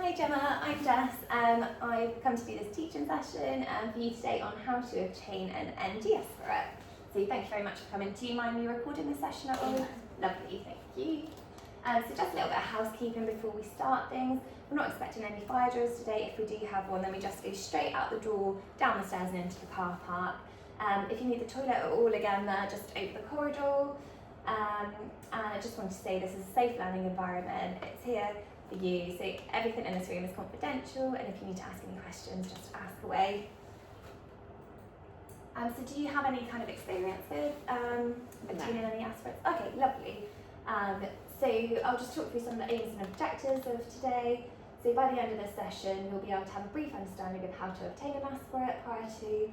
Hi Gemma, I'm Jess. I've come to do this teaching session for you today on how to obtain an NG aspirate. So thank you very much for coming. Do you mind me recording this session at all? Yeah. Lovely, thank you. So just a little bit of housekeeping before we start things. We're not expecting any fire drills today. If we do have one, then we just go straight out the door, down the stairs and into the car park. If you need the toilet at all, again, just over the corridor. And I just wanted to say this is a safe learning environment. It's here for you, so everything in this room is confidential, and if you need to ask any questions, just ask away. So do you have any kind of experience with obtaining any aspirates? Okay, lovely. So I'll just talk through some of the aims and objectives of today. So by the end of this session, you'll be able to have a brief understanding of how to obtain an aspirate prior to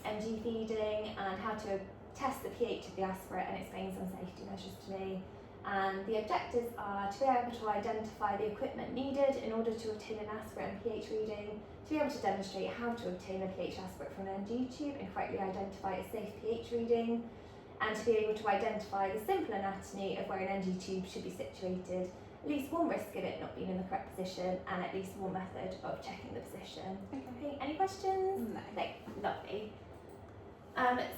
NG feeding, and how to test the pH of the aspirate and explain some safety measures to me. And the objectives are to be able to identify the equipment needed in order to obtain an aspirate and pH reading, to be able to demonstrate how to obtain a pH aspirate from an NG tube and correctly identify a safe pH reading, and to be able to identify the simple anatomy of where an NG tube should be situated, at least one risk of it not being in the correct position, and at least one method of checking the position. Okay, any questions? No. Lovely.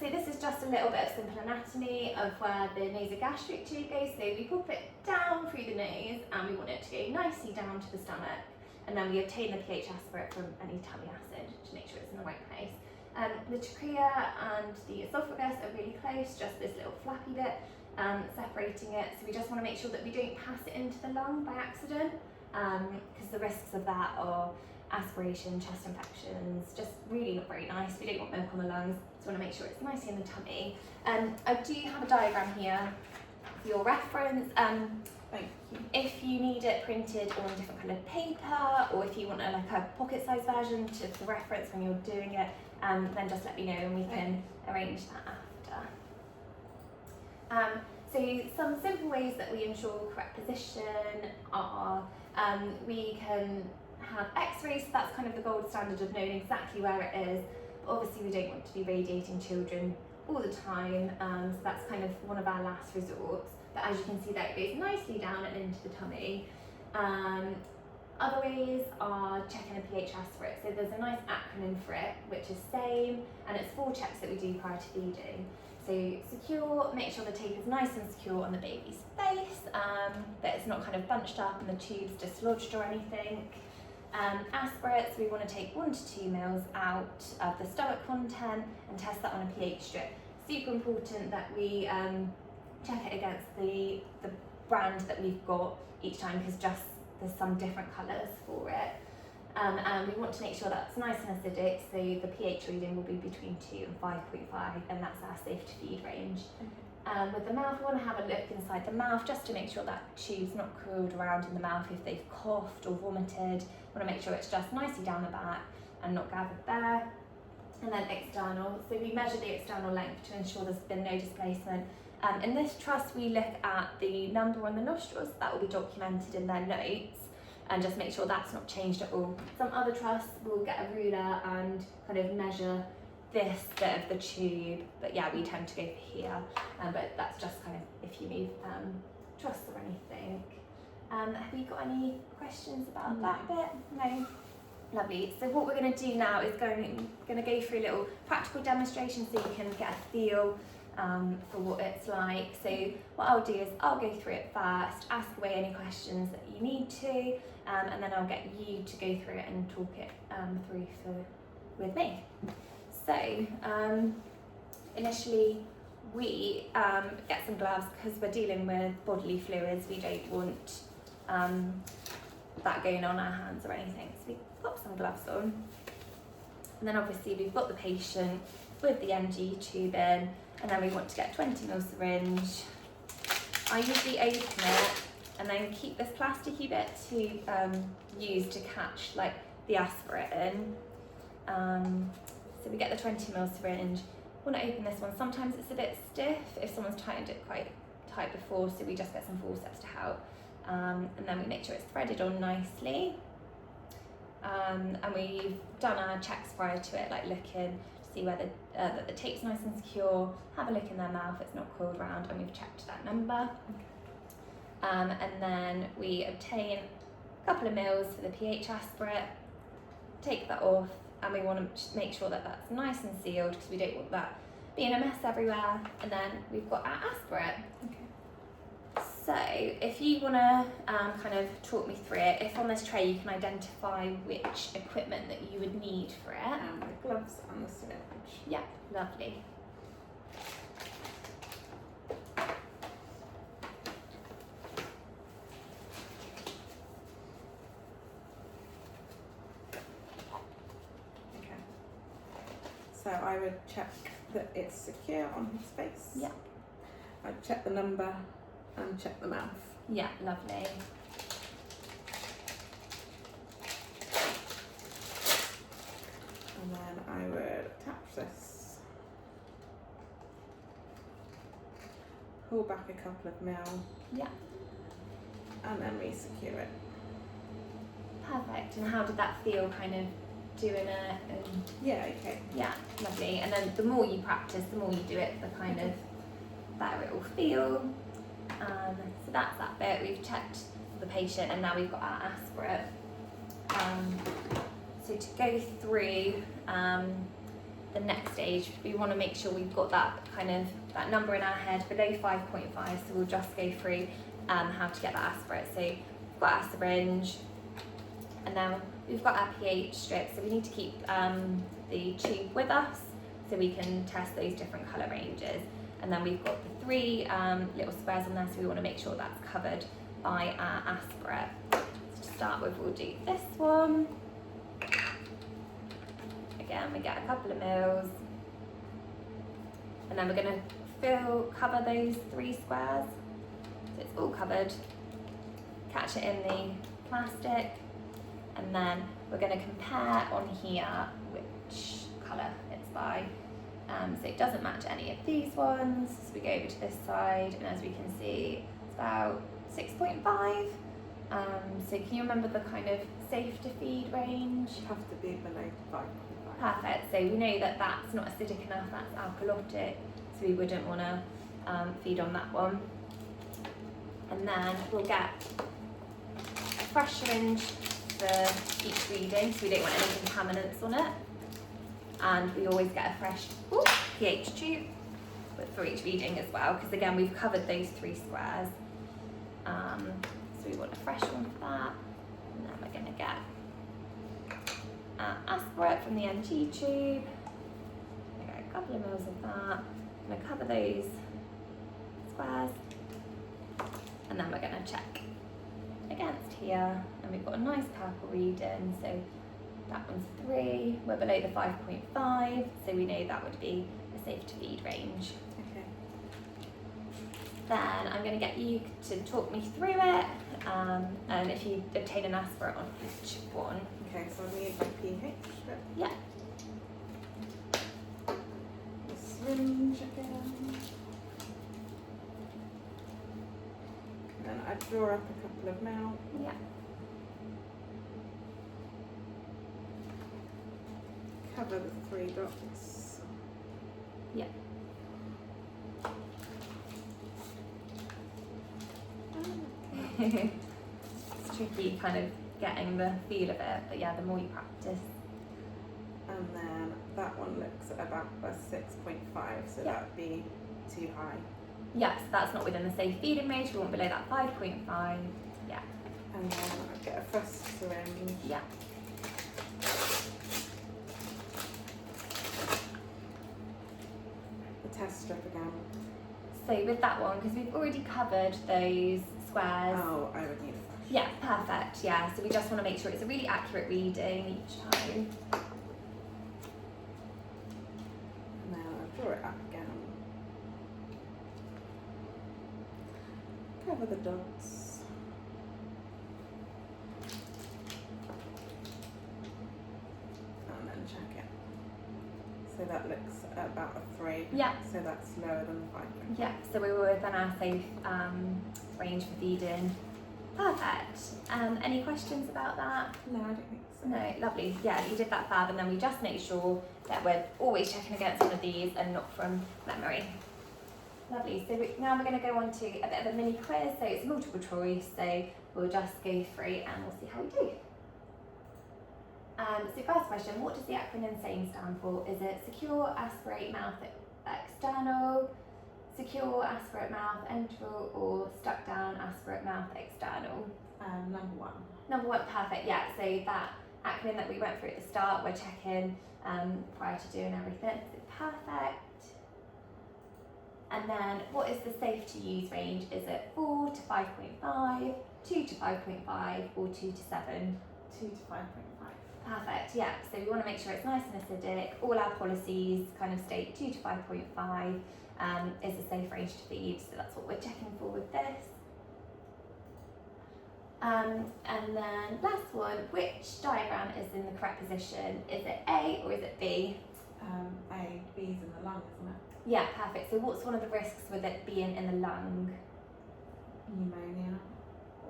So this is just a little bit of simple anatomy of where the nasogastric tube goes. So we pop it down through the nose, and we want it to go nicely down to the stomach, and then we obtain the pH aspirate from any tummy acid to make sure it's in the right place. The trachea and the esophagus are really close, just this little flappy bit separating it. So we just want to make sure that we don't pass it into the lung by accident, because the risks of that are aspiration, chest infections, just really not very nice. We don't want milk on the lungs, so we want to make sure it's nicely in the tummy. I do have a diagram here for your reference. Thank you. If you need it printed on different coloured paper, or if you want like a pocket-sized version to reference when you're doing it, then just let me know and we can arrange that after. So some simple ways that we ensure correct position are we can have x-rays, so that's kind of the gold standard of knowing exactly where it is, but obviously we don't want to be radiating children all the time, so that's kind of one of our last resorts. But as you can see there, it goes nicely down and into the tummy. Other ways are checking a pH aspirate, so there's a nice acronym for it, which is SAME, and it's 4 checks that we do prior to feeding. So secure, make sure the tape is nice and secure on the baby's face, that it's not kind of bunched up and the tube's dislodged or anything. Aspirates, we want to take 1 to 2 mils out of the stomach content and test that on a pH strip. Super important that we check it against the brand that we've got each time, because just there's some different colours for it. And we want to make sure that's nice and acidic, so the pH reading will be between 2 and 5.5, and that's our safe to feed range. With the mouth, we want to have a look inside the mouth just to make sure that tube's not curled around in the mouth if they've coughed or vomited. We want to make sure it's just nicely down the back and not gathered there. And then external, so we measure the external length to ensure there's been no displacement. In this trust, we look at the number on the nostrils, that will be documented in their notes, and just make sure that's not changed at all. Some other trusts will get a ruler and kind of measure this bit of the tube, but yeah, we tend to go for here, but that's just kind of if you move trusts or anything. Have you got any questions about that bit? No? Lovely. So what we're going to do now is going to go through a little practical demonstration so you can get a feel for what it's like. So what I'll do is I'll go through it first, ask away any questions that you need to, and then I'll get you to go through it and talk it through with me. So initially we get some gloves because we're dealing with bodily fluids. We don't want that going on our hands or anything. So we pop some gloves on, and then obviously we've got the patient with the NG tube in, and then we want to get 20 ml syringe. I usually open it and then keep this plasticky bit to use to catch like the aspirate in. So we get the 20 ml syringe. I want to open this one. Sometimes it's a bit stiff if someone's tightened it quite tight before, so we just get some forceps to help. And then we make sure it's threaded on nicely. And we've done our checks prior to it, like looking to see whether that the tape's nice and secure, have a look in their mouth, it's not coiled round, and we've checked that number. And then we obtain couple of mils for the pH aspirate, take that off, and we want to make sure that that's nice and sealed because we don't want that being a mess everywhere. And then we've got our aspirate. Okay. So if you want to kind of talk me through it, if on this tray you can identify which equipment that you would need for it. The gloves and the syringe. Yeah, lovely. Okay. So I would check that it's secure on his face. Yeah. I'd check the number and check the mouth. Yeah, lovely. And then I would attach this. Pull back a couple of mil. Yeah. And then re-secure it. Perfect. And how did that feel kind of doing it? And Yeah, okay. yeah, lovely. And then the more you practice, the more you do it, the kind of better it will feel. So that's that bit. We've checked the patient and now we've got our aspirate. So to go through the next stage, we want to make sure we've got that kind of that number in our head below 5.5. So we'll just go through how to get that aspirate. So we've got our syringe, and now we've got our pH strip. So we need to keep the tube with us so we can test those different colour ranges. And then we've got the 3 little squares on there, so we want to make sure that's covered by our aspirate. So to start with, we'll do this one. Again, we get a couple of mils, and then we're going to cover those 3 squares, so it's all covered. Catch it in the plastic, and then we're going to compare on here which colour it's by. So it doesn't match any of these ones, so we go over to this side, and as we can see, it's about 6.5. So can you remember the kind of safe to feed range? Should have to be below 5.5. Perfect. So we know that that's not acidic enough, that's alkalotic, so we wouldn't want to feed on that one. And then we'll get a fresh syringe for each reading, so we don't want any contaminants on it. And we always get a fresh pH tube for each reading as well, because again we've covered those 3 squares. So we want a fresh one for that. And then we're going to get aspirate from the NG tube. I got a couple of mils of that. I'm going to cover those squares, and then we're going to check against here, and we've got a nice purple reading. So that one's 3. We're below the 5.5, so we know that would be a safe to feed range. Okay. Then I'm going to get you to talk me through it, and if you obtain an aspirate on each one. Okay, so I need my pH strip. Yeah. The syringe again. And then I draw up a couple of mil. Yeah. Cover the 3 dots. Yeah. It's tricky kind of getting the feel of it, but yeah, the more you practice. And then that one looks at about a 6.5, so Yeah. that would be too high. Yes, that's not within the safe feeding range. We want below that 5.5. Yeah. And then I get a fresh syringe. Yeah. The test strip again. So with that one, because we've already covered those squares. Oh, I would need a fresh. Yeah, perfect. Yeah, so we just want to make sure it's a really accurate reading each time. And then I draw it up again. Cover the dots. And then check it. So that looks at about a 3. Yeah. So that's lower than the 5.5. Yeah, so we were within our safe range for feeding. Perfect. Any questions about that? No, I don't think so. No, lovely. Yeah, you did that fab, and then we just make sure that we're always checking against one of these and not from memory. Lovely. So now we're going to go on to a bit of a mini quiz. So it's multiple choice. So we'll just go through and we'll see how we do. So first question, what does the acronym SAME stand for? Is it secure, aspirate, mouth external, secure, aspirate, mouth enteral, or stuck down, aspirate, mouth external? Number one. Number one, perfect, yeah. So that acronym that we went through at the start, we're checking prior to doing everything. So perfect. And then what is the safe to use range? Is it 4 to 5.5, 2 to 5.5, or 2 to 7? 2 to 5.5. Perfect, yeah. So we want to make sure it's nice and acidic. All our policies kind of state 2 to 5.5 is a safe range to feed. So that's what we're checking for with this. And then last one, which diagram is in the correct position? Is it A or is it B? A. B's in the lung, isn't it? Yeah, perfect. So what's one of the risks with it being in the lung? Pneumonia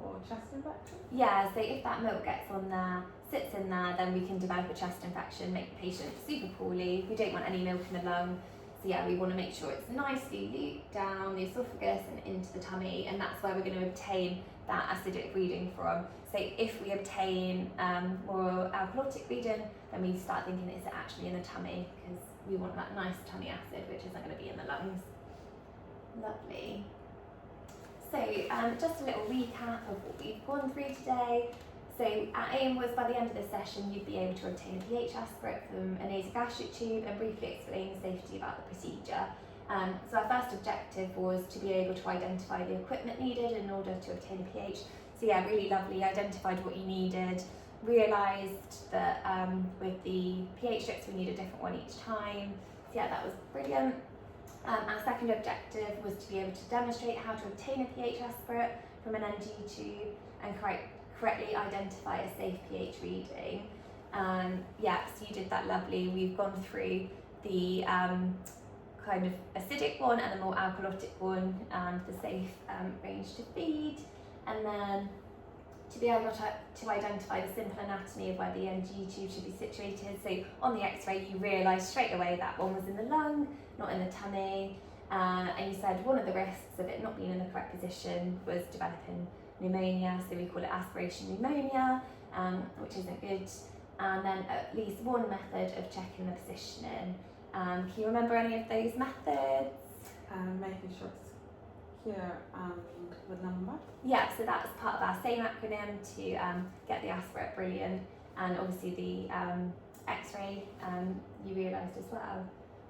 or chest infection? Yeah, so if that milk gets on there, sits in there, then we can develop a chest infection, make the patient super poorly. We don't want any milk in the lung. So yeah, we want to make sure it's nicely looped down the esophagus and into the tummy, and that's where we're going to obtain that acidic reading from. So if we obtain more alkalotic reading, then we start thinking, is it actually in the tummy? Because we want that nice tummy acid, which isn't going to be in the lungs. Lovely. So just a little recap of what we've gone through today. So our aim was by the end of this session, you'd be able to obtain a pH aspirate from a nasogastric tube and briefly explain the safety about the procedure. So our first objective was to be able to identify the equipment needed in order to obtain a pH. So yeah, really lovely, identified what you needed, realised that with the pH strips we need a different one each time. So yeah, that was brilliant. Our second objective was to be able to demonstrate how to obtain a pH aspirate from an NG tube and correctly identify a safe pH reading. Yeah, so you did that lovely. We've gone through the kind of acidic one and the more alkalotic one and the safe range to feed. And then to be able to identify the simple anatomy of where the NG tube should be situated. So on the x-ray you realise straight away that one was in the lung, not in the tummy. And you said one of the risks of it not being in the correct position was developing pneumonia, so we call it aspiration pneumonia, which isn't good. And then at least one method of checking the positioning. Can you remember any of those methods? Making sure it's secure and the number. Yeah, so that's part of our SAME acronym to get the aspirate, brilliant. And obviously the x-ray you realised as well.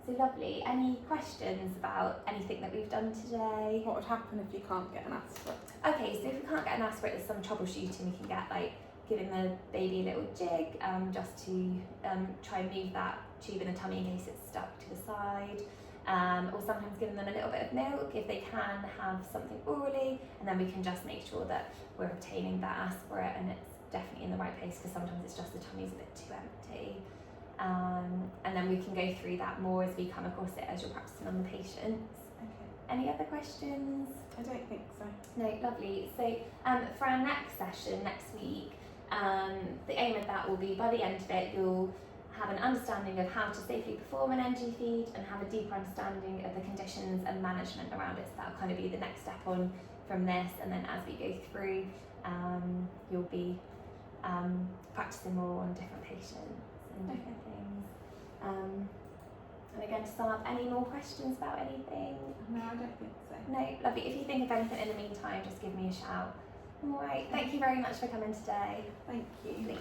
So lovely. Any questions about anything that we've done today? What would happen if you can't get an aspirate? Okay, so if we can't get an aspirate, there's some troubleshooting we can get, like giving the baby a little jig just to try and move that tube in the tummy in case it's stuck to the side. Or sometimes giving them a little bit of milk if they can have something orally, and then we can just make sure that we're obtaining that aspirate and it's definitely in the right place, because sometimes it's just the tummy's a bit too empty. And then we can go through that more as we come across it as you're practicing on the patients. Okay. Any other questions? I don't think so. No, lovely. So for our next session next week, the aim of that will be by the end of it you'll have an understanding of how to safely perform an NG feed and have a deeper understanding of the conditions and management around it. So that'll kind of be the next step on from this, and then as we go through you'll be practicing more on different patients and different things. And again, to sum up, any more questions about anything? No, I don't think so. No, lovely. If you think of anything in the meantime, just give me a shout. Alright, thank you very much for coming today. Thank you. Lovely.